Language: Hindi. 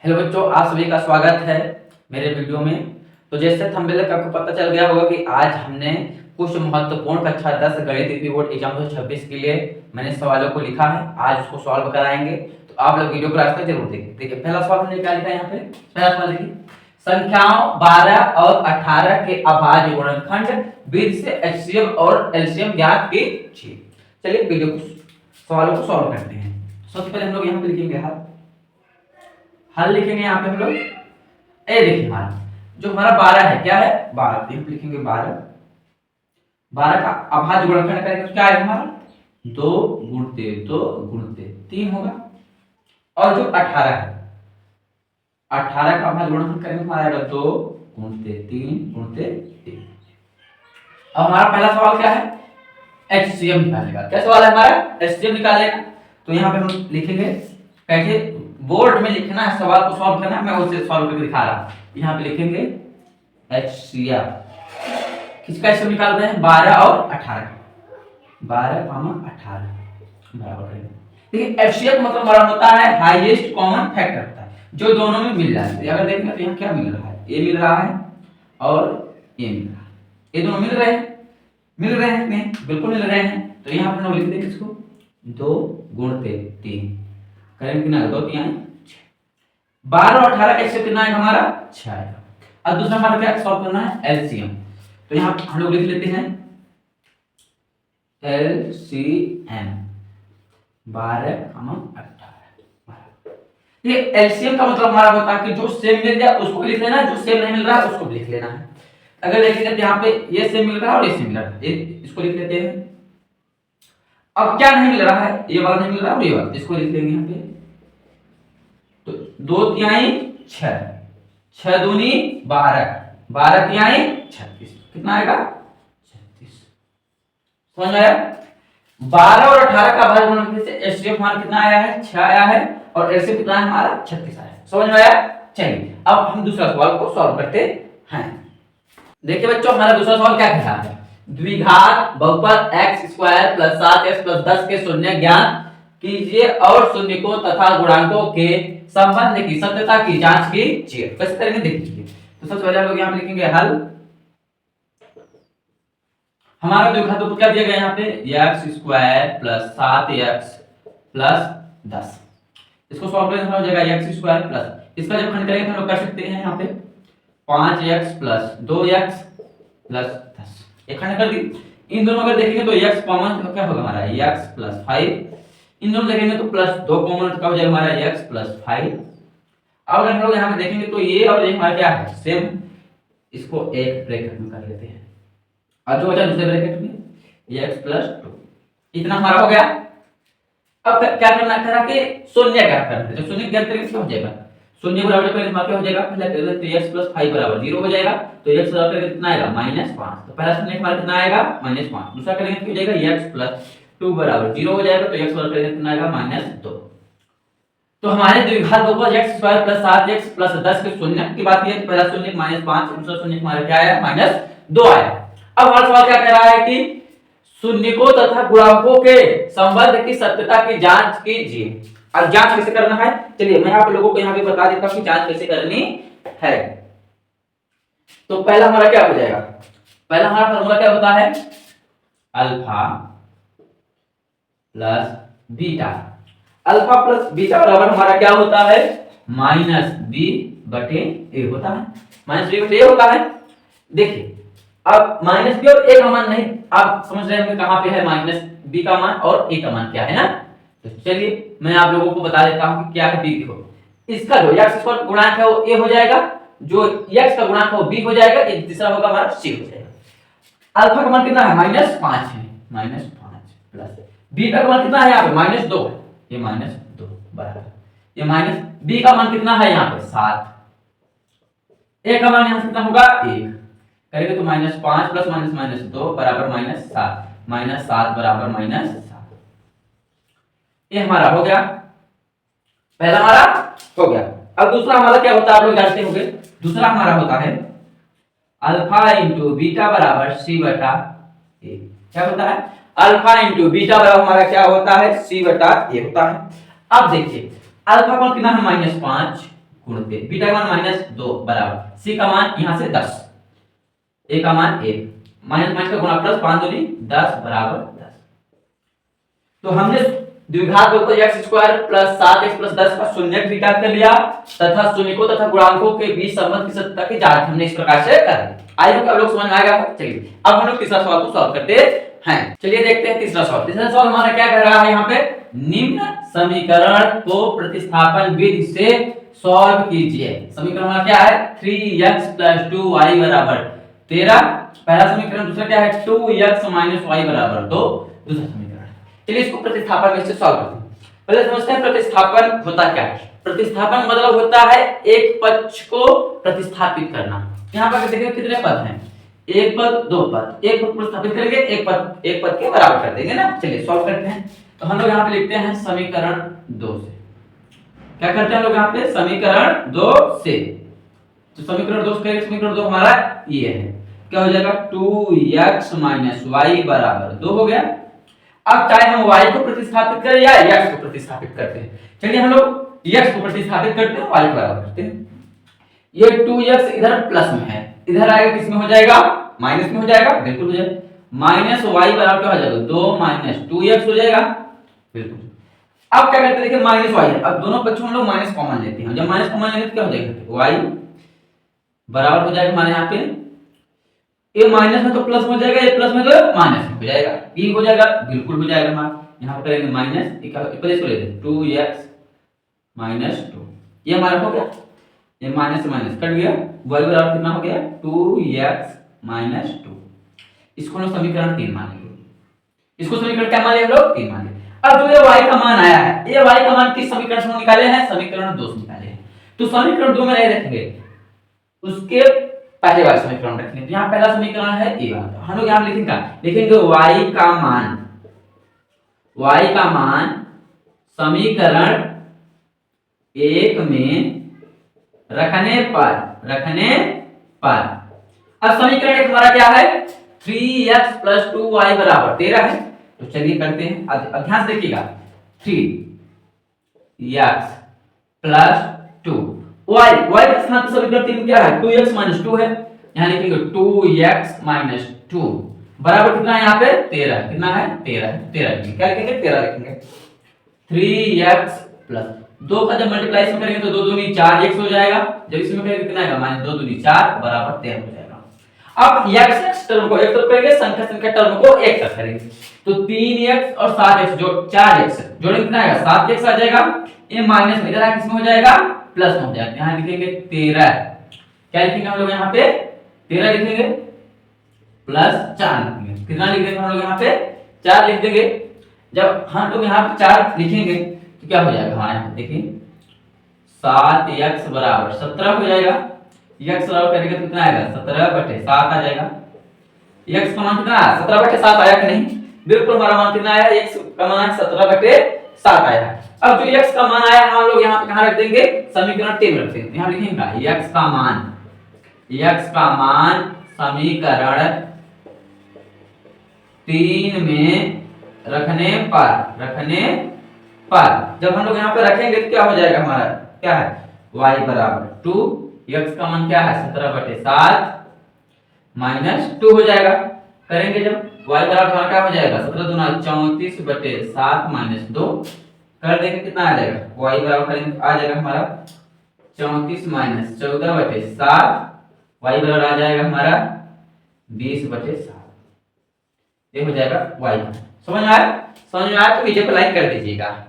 हेलो बच्चों, आप सभी का स्वागत है मेरे वीडियो में। तो जैसे थंबनेल का आपको पता चल गया होगा कि आज हमने कुछ महत्वपूर्ण कक्षा 10 गणित यूपी बोर्ड एग्जाम 2026 के लिए मैंने सवालों को लिखा है। आज उसको सॉल्व कराएंगे, तो आप लोग वीडियो को लास्ट तक जरूर देखें। देखिए पहला सवाल हमने क्या लिखा है यहाँ पे। पहला सवाल देखिए, संख्याओं 12 और 18 के अभाज्य गुणनखंड विधि से एचसीएफ और एलसीएम ज्ञात कीजिए। चलिए वीडियो को सवालों को सॉल्व करते हैं। सबसे पहले हम लोग यहाँ पे लिखेंगे हल लिखेंगे यहाँ पे हम लोग। ए देखिए हमारा जो हमारा 12 है, क्या है 12, तो हम लिखेंगे 12 का अभाज्य गुणनखंड करेंगे तो क्या है हमारा 2 गुणते 2 गुणते 3 होगा। और जो 18 है, 18 का अभाज्य गुणनखंड करेंगे हमारा आएगा 2 गुणते 3 गुणते 3। अब हमारा पहला सवाल क्या है, एचसीएम निकालने का। क्या सवाल है हमारा, एचसीएम निकालने का। तो यहाँ पे हम लिखेंगे, कैसे बोर्ड में लिखना है, सवाल को सॉल्व करना है, मैं उसे सॉल्व करके दिखा रहा हूं। यहाँ पे लिखेंगे एचसीएफ किसका एचसीएफ निकाल रहे हैं 12 और 18, 12, 18 बराबर करेंगे। देखिए एचसीएफ मतलब हमारा होता है हाईएस्ट कॉमन फैक्टर होता है, जो दोनों में मिल रहा है। अगर देखेंगे तो यहाँ क्या मिल रहा है, ए मिल रहा है और ए मिल रहा है। ये दोनों मिल रहे हैं नहीं, बिल्कुल मिल रहे हैं। तो यहाँ पर हम लिख देंगे इसको 2 गुणते 3 करेंगे कितना 2 3 12 और 18 का एचसीएफ कितना है हमारा 6 है। अब दूसरा हमारा क्या सॉल्व करना है एलसीएम। तो यहाँ हम लोग लिख लेते हैं एलसीएम 12, 18। ये एलसीएम का मतलब हमारा होता है कि जो सेम मिल जाए उसको लिख लेना है, जो सेम नहीं मिल रहा है उसको भी लिख लेना है। अगर देखेंगे तो यहाँ पे ये सेम मिल रहा है और ये सेम मिल रहा है, इसको लिख लेते हैं। अब क्या नहीं मिल रहा है, ये वाला नहीं मिल रहा है और ये वाला, इसको लिख लेंगे यहाँ पे। तो 2 तिहाई 6, 6 दूनी 12, 12 तिहाई 36, कितना आएगा 36। समझ में आया। 12 और 18 का भाग गुणनखंड से एचसीएफ हमारा कितना आया है 6 आया है, और एलसीएम कितना है हमारा 36 आया है। समझ में आया। चलिए अब हम दूसरा सवाल को सॉल्व करते हैं। देखिए बच्चों, हमारा दूसरा सवाल क्या कह रहा है, द्विघात बहुपद x² + 7x + 10 के शून्य ज्ञात कीजिए और शून्यकों तथा गुणांकों के संबंध की सत्यता की जांच कीजिए। कैसे करेंगे देखिए। तो सबसे पहले हम लोग यहाँ पे लिखेंगे हल। हमारा द्विघात बहुपद क्या दिया गया यहाँ पे x² + 7x + 10। इसको सॉल्व करेंगे हो जाएगा x² प्लस, इसका जब खंड करेंगे तो हम लोग कर सकते हैं यहाँ पे 5x + 2x + 10। एक खंड कर दी। इन दोनों अगर देखेंगे तो x कॉमन तो क्या होगा हमारा x + 5। इन दोनों देखेंगे तो +2 कॉमन तो क्या हो जाएगा हमारा x + 5। अब अगर हम लोग यहाँ पे देखेंगे तो ये और ये हमारा क्या है सेम, इसको एक ब्रैकेट में कर लेते हैं और जो बचा दूसरे ब्रैकेट में x + 2। इतना हमारा हो गया। अब क्या करना है करा के शून्य क्या करना है, जब शून्य ज्ञात करेंगे क्या हो जाएगा, शून्य बराबर करेंगे तो क्या हो जाएगा, पहले करेंगे तो x + 5 = 0 हो जाएगा। तो x बराबर करेंगे कितना आएगा -5। तो पहला शून्य हमारा कितना आएगा -5। दूसरा करेंगे तो हो जाएगा x + 2 = 0 हो जाएगा। तो x बराबर करेंगे कितना आएगा -2। तो हमारे द्विघात बहुपद x² + 7x + 10 के शून्य की बात है। पहला शून्य -5, दूसरा शून्य हमारा क्या आया -2 आया। अब हमारा सवाल क्या कह रहा है कि शून्यकों तथा गुणांकों के संबंध की सत्यता की जांच कीजिए। अब जांच कैसे करना है, चलिए मैं आप लोगों को यहाँ पे बता देता हूँ कि जांच कैसे करनी है। तो पहला हमारा क्या हो जाएगा, पहला हमारा फॉर्मूला क्या होता है alpha plus beta. Alpha plus beta बराबर हमारा क्या होता है -b/a होता है, -b/a होता है। देखिए अब -b और a का मान नहीं, आप समझ रहे हैं कहां पे है -b का मान और a का मान क्या है ना। तो चलिए मैं आप लोगों को बता देता हूं कि क्या है b। देखो इसका जो x का गुणांक है वो a हो जाएगा, जो x का गुणांक है वो b हो जाएगा, एक तीसरा होगा हमारा c हो जाएगा। अल्फा का मान कितना है -5 है, -5 प्लस बीटा का मान कितना है यहाँ पे -2 है, ये -2 बराबर ये b का मान कितना है यहाँ पे 7, a का मान यहाँ कितना होगा 1 करेंगे तो -5 प्लस -2 बराबर -7, -7 बराबर -7। ये हमारा हो गया, पहला हमारा हो गया। अब दूसरा हमारा क्या होता है आप लोग जानते होंगे, दूसरा हमारा होता है अल्फा × बीटा बराबर c/a। क्या होता है अल्फा × बीटा बराबर हमारा क्या होता है c/a होता है। अब देखिए अल्फा का कितना है -5 गुणते बीटा का मान -2 बराबर सी का मान यहाँ से 10, ए का मान 1, माइनस माइनस का गुणा प्लस 5 दूनी 10 बराबर 10। तो हमने द्विघात बहुपद x square plus 7x plus 10 का शून्यक विघात कर लिया तथा शून्यकों तथा गुणांकों के बीच संबंध की सत्यता की जांच हमने इस प्रकार से कर ली। आई होप आप लोग समझ में आ गया। चलिए अब हम लोग तीसरा सवाल को सॉल्व करते हैं। चलिए देखते हैं तीसरा सवाल। तीसरा सवाल हमारा क्या कह रहा है यहाँ पे, निम्न समीकरण को प्रतिस्थापन विधि से सॉल्व कीजिए। समीकरण हमारा क्या है 3x 2y बराबर 13, पहला समीकरण। दूसरा क्या है 2x y बराबर 2, दूसरा समीकरण। चलिए इसको प्रतिस्थापन विधि से सॉल्व करते हैं। पहले समझते हैं प्रतिस्थापन होता क्या है। प्रतिस्थापन मतलब होता है एक पक्ष को प्रतिस्थापित करना। यहाँ पर देखिए कितने पद हैं, एक पद दो पद, एक पद प्रतिस्थापित करेंगे एक पद के बराबर कर देंगे ना। चलिए सॉल्व करते हैं। तो हम लोग यहाँ पे लिखते हैं समीकरण 2 से, क्या करते हैं हम लोग यहाँ पे समीकरण 2 से। तो समीकरण 2 से करेंगे, समीकरण 2 हमारा ये है, क्या हो जाएगा 2x y बराबर 2 हो गया। अब चाहे हम y को प्रतिस्थापित करें या x को प्रतिस्थापित करते हैं। चलिए हम लोग x को प्रतिस्थापित करते हैं, y को बराबर करते हैं। ये 2x इधर प्लस में है, इधर आएगा किस में हो जाएगा माइनस में हो जाएगा, बिल्कुल हो जाएगा। माइनस y बराबर क्या हो जाएगा 2 माइनस 2x हो जाएगा, बिल्कुल। अब क्या करते हैं देखिए माइनस y है, अब दोनों पक्षों में हम लोग माइनस कॉमन लेते हैं। जब माइनस कॉमन लेंगे तो क्या हो जाएगा y बराबर हो जाएगा हमारे यहाँ पे, ये माइनस में तो प्लस हो जाएगा, ये प्लस में तो माइनस हो जाएगा, ये हो जाएगा, बिल्कुल हो जाएगा हमारा। यहाँ पर करेंगे माइनस इसको ले लेते 2x माइनस 2, ये हमारा हो गया, ये माइनस से माइनस कट गया, y बराबर कितना हो गया 2x माइनस 2। इसको हम समीकरण 3 मानेंगे, इसको समीकरण क्या माने हम लोग 3 माने। अब जो ये y का मान आया है, ये y का मान किस समीकरण से निकाले हैं, समीकरण 2 से निकाले हैं। तो समीकरण 2 में नहीं रखेंगे, उसके पहले वाले समीकरण रखेंगे। तो यहाँ पहला समीकरण है ए वाला, हम लोग यहाँ लिखेंगे y का मान समीकरण 1 में रखने पर अब समीकरण 1 हमारा क्या है 3x 2y बराबर 13 है। तो चलिए करते हैं, ध्यान से देखिएगा 3x 2 y के स्थान पर समीकरण 3 क्या है 2x 2 है, यहाँ लिखेंगे 2x 2 बराबर कितना है यहाँ पे 13, कितना है 13 लिखेंगे, क्या लिखेंगे 13 लिखेंगे। 3x 2 का जब मल्टीप्लाई करेंगे तो 2 दूनी 4x हो जाएगा, जब इसमें करेंगे कितना आएगा 2 दूनी 4 बराबर 13 हो जाएगा। अब x टर्म को एक तरफ करेंगे, संख्या टर्म को एक तरफ करेंगे, तो 3x और 7x जो 4x जोड़ेंगे कितना आएगा 7x आ जाएगा, ये माइनस में इधर किसमें हो जाएगा प्लस में हो जाएगा। यहाँ लिखेंगे 13, क्या लिखेंगे हम लोग यहाँ पे 13 लिखेंगे प्लस 4 लिखेंगे, कितना लिख देंगे हम लोग यहाँ पे 4 लिख देंगे। जब हम लोग यहाँ पे 4 लिखेंगे तो क्या हो जाएगा हमारे यहाँ देखिए 7x बराबर 17 हो जाएगा, x बराबर करेंगे तो कितना आएगा 17/7 आ जाएगा। x का मान कितना आया 17/7 आया कि नहीं, बिल्कुल हमारा मान कितना आया x का मान 17/7 आया। अब जो x का मान आया हम लोग यहाँ पे कहाँ रख देंगे समीकरण 3 में रख देंगे, यहाँ लिखेंगे x का मान समीकरण 3 में रखने पर जब हम लोग यहाँ पे रखेंगे तो क्या हो जाएगा हमारा क्या है y बराबर 2, x का मान क्या है 17/7 माइनस 2 हो जाएगा। करेंगे जब y बराबर क्या हो जाएगा 17 दूना 34/7 माइनस 2 कर देंगे, कितना आ जाएगा y बराबर करेंगे आ जाएगा हमारा 34 माइनस 14/7, y बराबर आ जाएगा हमारा 20/7, ये हो जाएगा y। समझ में आया तो नीचे पर लाइक कर दीजिएगा।